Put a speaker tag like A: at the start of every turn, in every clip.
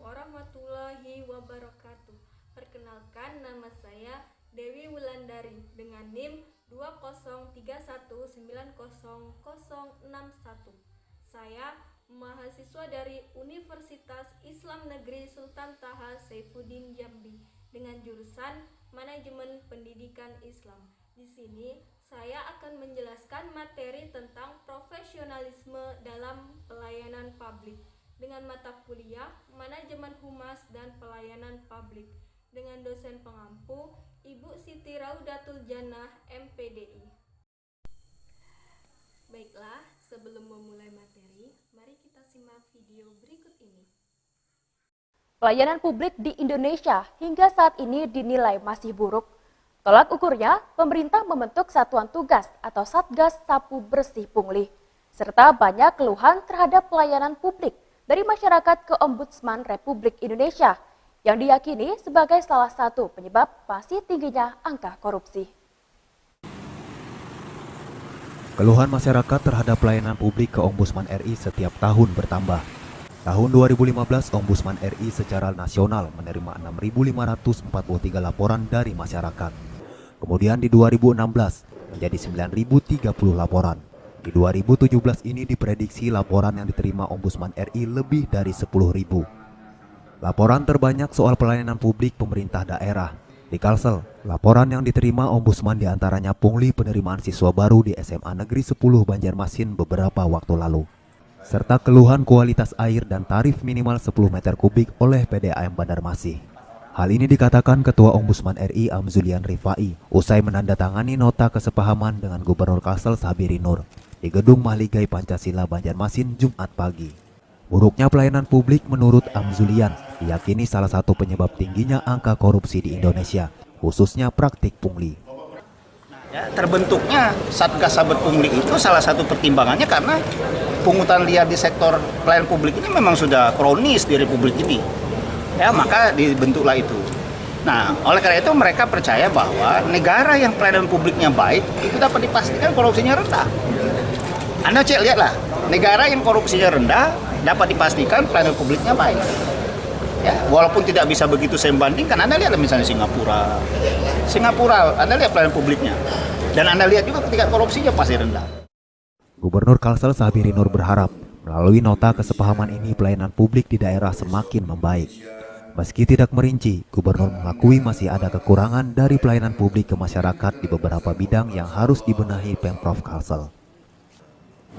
A: warahmatullahi wabarakatuh. Perkenalkan, nama saya Dewi Wulandari dengan NIM 203190061. Saya mahasiswa dari Universitas Islam Negeri Sultan Taha Saifuddin Jambi dengan jurusan Manajemen Pendidikan Islam. Di sini saya akan menjelaskan materi tentang profesionalisme dalam pelayanan publik dengan mata kuliah Manajemen Humas dan Pelayanan Publik dengan dosen pengampu Ibu Siti Raudatul Jannah MPDI. Baiklah, sebelum memulai materi, mari kita simak video berikut ini.
B: Pelayanan publik di Indonesia hingga saat ini dinilai masih buruk. Tolak ukurnya, pemerintah membentuk Satuan Tugas atau Satgas Sapu Bersih Pungli, serta banyak keluhan terhadap pelayanan publik dari masyarakat ke Ombudsman Republik Indonesia, yang diyakini sebagai salah satu penyebab masih tingginya angka korupsi.
C: Keluhan masyarakat terhadap pelayanan publik ke Ombudsman RI setiap tahun bertambah. Tahun 2015, Ombudsman RI secara nasional menerima 6.543 laporan dari masyarakat. Kemudian di 2016 menjadi 9.030 laporan. Di 2017 ini diprediksi laporan yang diterima Ombudsman RI lebih dari 10.000. Laporan terbanyak soal pelayanan publik pemerintah daerah. Di Kalsel, laporan yang diterima Ombudsman diantaranya pungli penerimaan siswa baru di SMA Negeri 10 Banjarmasin beberapa waktu lalu, serta keluhan kualitas air dan tarif minimal 10 meter kubik oleh PDAM Banjarmasin. Hal ini dikatakan Ketua Ombudsman RI Amzulian Rifai usai menandatangani nota kesepahaman dengan Gubernur Kalsel Sabiri Nur di Gedung Mahligai Pancasila Banjarmasin Jumat pagi. Buruknya pelayanan publik menurut Amzulian diyakini salah satu penyebab tingginya angka korupsi di Indonesia, khususnya praktik pungli.
D: Ya, terbentuknya Satgas Saber Pungli itu salah satu pertimbangannya karena pungutan liar di sektor pelayanan publik ini memang sudah kronis di Republik ini. Ya, maka dibentuklah itu. Nah, oleh karena itu mereka percaya bahwa negara yang pelayanan publiknya baik itu dapat dipastikan korupsinya rendah. Anda cek lihatlah, negara yang korupsinya rendah dapat dipastikan pelayanan publiknya baik. Ya, walaupun tidak bisa begitu saya membandingkan, Anda lihatlah misalnya Singapura, Anda lihat pelayanan publiknya, dan Anda lihat juga ketika korupsinya pasti rendah.
C: Gubernur Kalsel Sabiri Nur berharap melalui nota kesepahaman ini pelayanan publik di daerah semakin membaik. Meski tidak merinci, Gubernur mengakui masih ada kekurangan dari pelayanan publik ke masyarakat di beberapa bidang yang harus dibenahi Pemprov Kalsel.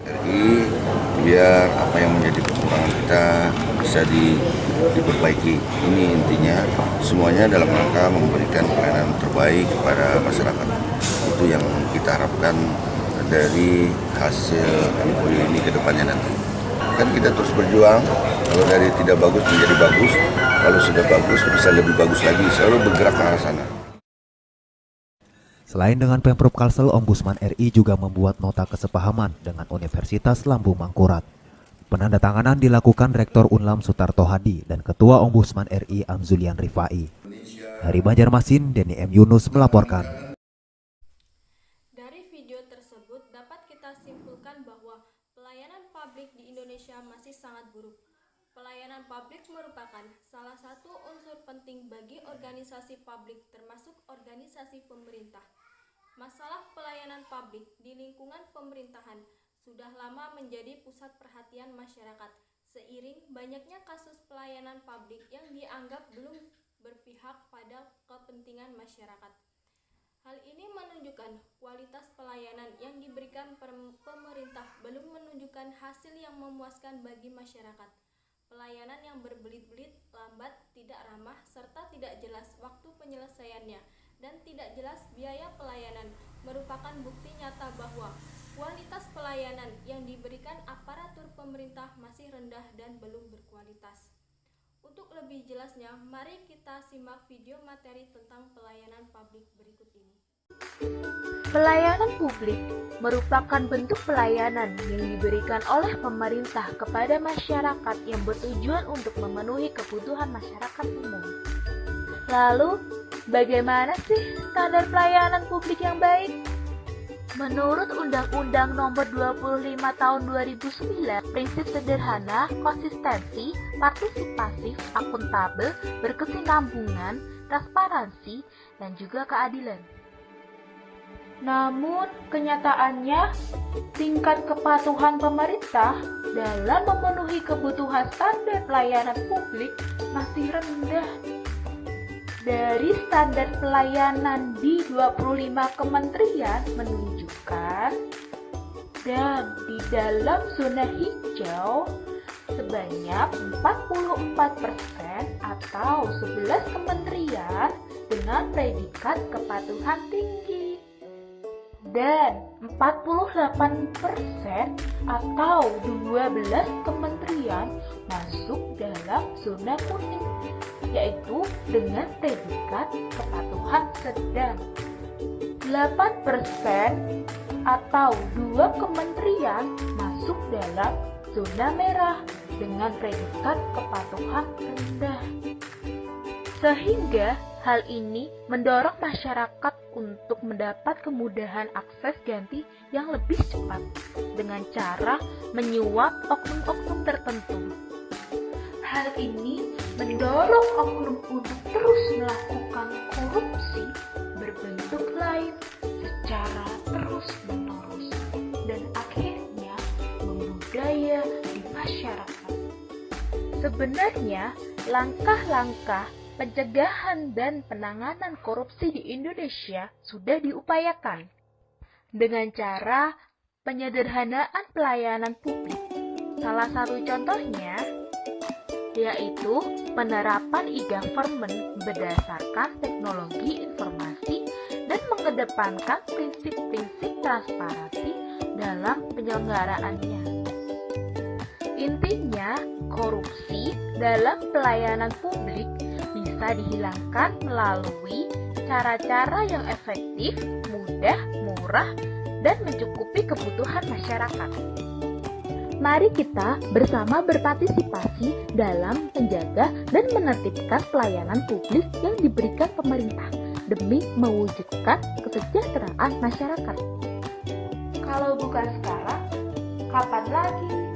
E: RI biar apa yang menjadi kekurangan kita bisa diperbaiki. Ini intinya semuanya dalam rangka memberikan pelayanan terbaik kepada masyarakat. Itu yang kita harapkan dari hasil MOU ini ke depannya nanti. Kan kita terus berjuang, kalau dari tidak bagus menjadi bagus, kalau sudah bagus bisa lebih bagus lagi, selalu bergerak ke arah sana.
C: Selain dengan Pemprov Kalsel, Ombudsman RI juga membuat nota kesepahaman dengan Universitas Lambung Mangkurat. Penandatanganan dilakukan Rektor Unlam Sutarto Hadi dan Ketua Ombudsman RI Amzulian Rifai. Dari Banjarmasin, Denny M. Yunus melaporkan.
A: Dari video tersebut dapat kita simpulkan bahwa pelayanan publik di Indonesia masih sangat buruk. Pelayanan publik merupakan salah satu unsur penting bagi organisasi publik termasuk organisasi pemerintah. Masalah pelayanan publik di lingkungan pemerintahan sudah lama menjadi pusat perhatian masyarakat seiring banyaknya kasus pelayanan publik yang dianggap belum berpihak pada kepentingan masyarakat. Hal ini menunjukkan kualitas pelayanan yang diberikan pemerintah belum menunjukkan hasil yang memuaskan bagi masyarakat. Pelayanan yang berbelit-belit, lambat, tidak ramah, serta tidak jelas waktu penyelesaiannya, dan tidak jelas biaya pelayanan merupakan bukti nyata bahwa kualitas pelayanan yang diberikan aparatur pemerintah masih rendah dan belum berkualitas. Untuk lebih jelasnya, mari kita simak video materi tentang pelayanan publik berikut ini.
F: Pelayanan publik merupakan bentuk pelayanan yang diberikan oleh pemerintah kepada masyarakat yang bertujuan untuk memenuhi kebutuhan masyarakat umum. Lalu, bagaimana sih standar pelayanan publik yang baik? Menurut Undang-Undang Nomor 25 Tahun 2009, prinsip sederhana, konsistensi, partisipatif, akuntabel, berkesinambungan, transparansi, dan juga keadilan. Namun, kenyataannya, tingkat kepatuhan pemerintah dalam memenuhi kebutuhan standar pelayanan publik masih rendah. Dari standar pelayanan di 25 kementerian menunjukkan, dan di dalam zona hijau sebanyak 44% atau 11 kementerian dengan predikat kepatuhan tinggi, dan 48% atau 12 kementerian masuk dalam zona kuning, yaitu dengan predikat kepatuhan sedang. 8% atau 2 kementerian masuk dalam zona merah dengan predikat kepatuhan rendah. Sehingga hal ini mendorong masyarakat untuk mendapat kemudahan akses ganti yang lebih cepat dengan cara menyuap oknum-oknum tertentu. Hal ini mendorong oknum untuk terus melakukan korupsi berbentuk lain secara terus-menerus dan akhirnya membudaya di masyarakat. Sebenarnya, langkah-langkah pencegahan dan penanganan korupsi di Indonesia sudah diupayakan dengan cara penyederhanaan pelayanan publik. Salah satu contohnya yaitu penerapan e-government berdasarkan teknologi informasi dan mengedepankan prinsip-prinsip transparansi dalam penyelenggaraannya. Intinya, korupsi dalam pelayanan publik bisa dihilangkan melalui cara-cara yang efektif, mudah, murah, dan mencukupi kebutuhan masyarakat. Mari kita bersama berpartisipasi dalam menjaga dan menertibkan pelayanan publik yang diberikan pemerintah demi mewujudkan kesejahteraan masyarakat. Kalau bukan sekarang, kapan lagi?